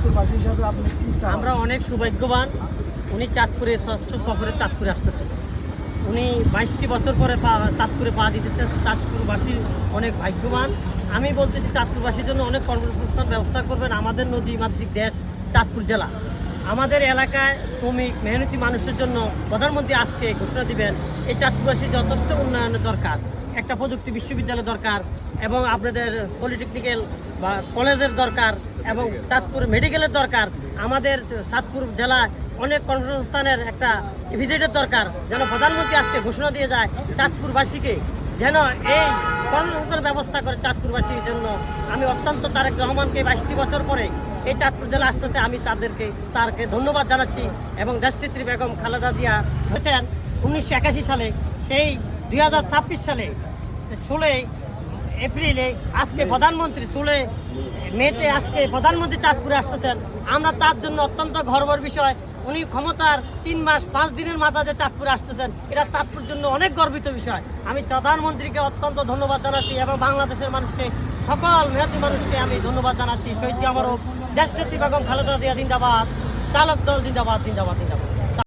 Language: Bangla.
চাঁদপুরবাসী হিসাবে আপনি কি চান? আমরা অনেক সৌভাগ্যবান। উনি চাঁদপুরে ষষ্ঠ সফরে চাঁদপুরে আসতেছেন। উনি 22টি বছর পরে চাঁদপুরে পা দিতেছে। চাঁদপুরবাসী অনেক ভাগ্যবান। আমি বলতেছি চাঁদপুরবাসীর জন্য অনেক কর্মসংস্থান ব্যবস্থা করবেন। আমাদের নদী মাতৃক দেশ চাঁদপুর জেলা, আমাদের এলাকায় শ্রমিক মেহনতি মানুষের জন্য প্রধানমন্ত্রী আজকে ঘোষণা দিবেন এই চাঁদপুরবাসীর যথেষ্ট উন্নয়নের দরকার। একটা প্রযুক্তি বিশ্ববিদ্যালয় দরকার এবং আপনাদের পলিটেকনিক্যাল বা কলেজের দরকার এবং চাঁদপুর মেডিকেলের দরকার। আমাদের চাঁদপুর জেলায় অনেক কর্মসংস্থানের একটা ভিজিটের দরকার। যেন প্রধানমন্ত্রী আজকে ঘোষণা দিয়ে যায় চাঁদপুরবাসীকে যেন এই কর্মসংস্থান ব্যবস্থা করে চাঁদপুরবাসীর জন্য। আমি অত্যন্ত তারেক রহমানকে 22টি বছর পরে এই চাঁদপুর জেলা আসতেছে, আমি তাকে ধন্যবাদ জানাচ্ছি। এবং দেশনেত্রী বেগম খালেদা জিয়া হয়েছেন 1981 সালে, সেই 2026 সালে 16 এপ্রিলে আজকে প্রধানমন্ত্রী 16 মেতে আজকে প্রধানমন্ত্রী চাঁদপুরে আসতেছেন। আমরা তার জন্য অত্যন্ত গর্বের বিষয়। উনি ক্ষমতার 3 মাস 5 দিনের মাথায় যে চাঁদপুরে আসতেছেন, এটা চাঁদপুর জন্য অনেক গর্বিত বিষয়। আমি প্রধানমন্ত্রীকে অত্যন্ত ধন্যবাদ জানাচ্ছি এবং বাংলাদেশের মানুষকে, সকল মেহনতি মানুষকে আমি ধন্যবাদ জানাচ্ছি। শহীদ আমারও দেশনেত্রী বেগম খালেদা জিয়া জিন্দাবাদ, চালক দল জিন্দাবাদ, জিন্দাবাদ, জিন্দাবাদ।